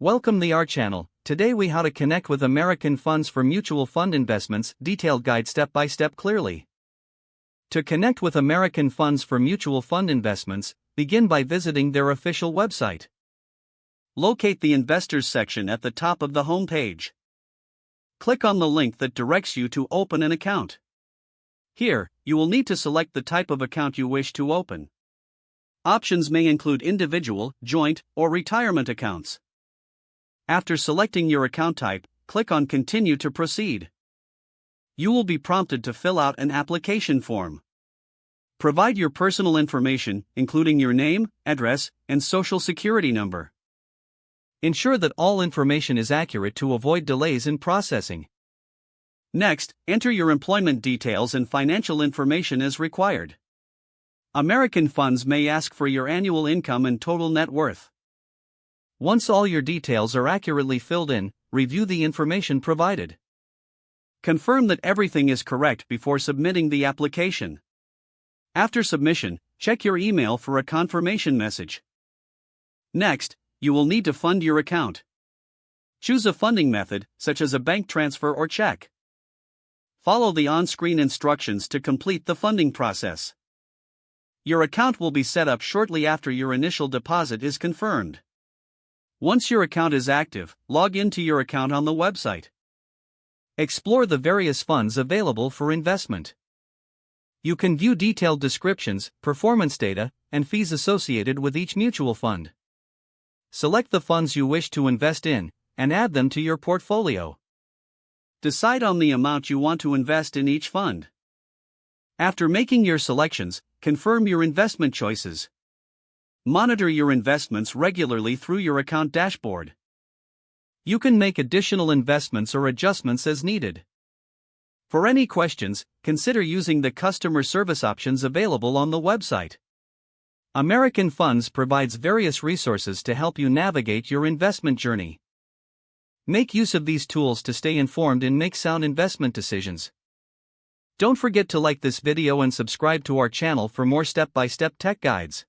Welcome to our channel. Today we how to connect with American funds for mutual fund investments, detailed guide step by step clearly. To connect with American funds for mutual fund investments, begin by visiting their official website. Locate the Investors section at the top of the home page. Click on the link that directs you to open an account. Here, you will need to select the type of account you wish to open. Options may include individual, joint, or retirement accounts. After selecting your account type, click on Continue to proceed. You will be prompted to fill out an application form. Provide your personal information, including your name, address, and social security number. Ensure that all information is accurate to avoid delays in processing. Next, enter your employment details and financial information as required. American funds may ask for your annual income and total net worth. Once all your details are accurately filled in, review the information provided. Confirm that everything is correct before submitting the application. After submission, check your email for a confirmation message. Next, you will need to fund your account. Choose a funding method, such as a bank transfer or check. Follow the on-screen instructions to complete the funding process. Your account will be set up shortly after your initial deposit is confirmed. Once your account is active, log into your account on the website. Explore the various funds available for investment. You can view detailed descriptions, performance data, and fees associated with each mutual fund. Select the funds you wish to invest in, and add them to your portfolio. Decide on the amount you want to invest in each fund. After making your selections, confirm your investment choices. Monitor your investments regularly through your account dashboard. You can make additional investments or adjustments as needed. For any questions, consider using the customer service options available on the website. American Funds provides various resources to help you navigate your investment journey. Make use of these tools to stay informed and make sound investment decisions. Don't forget to like this video and subscribe to our channel for more step-by-step tech guides.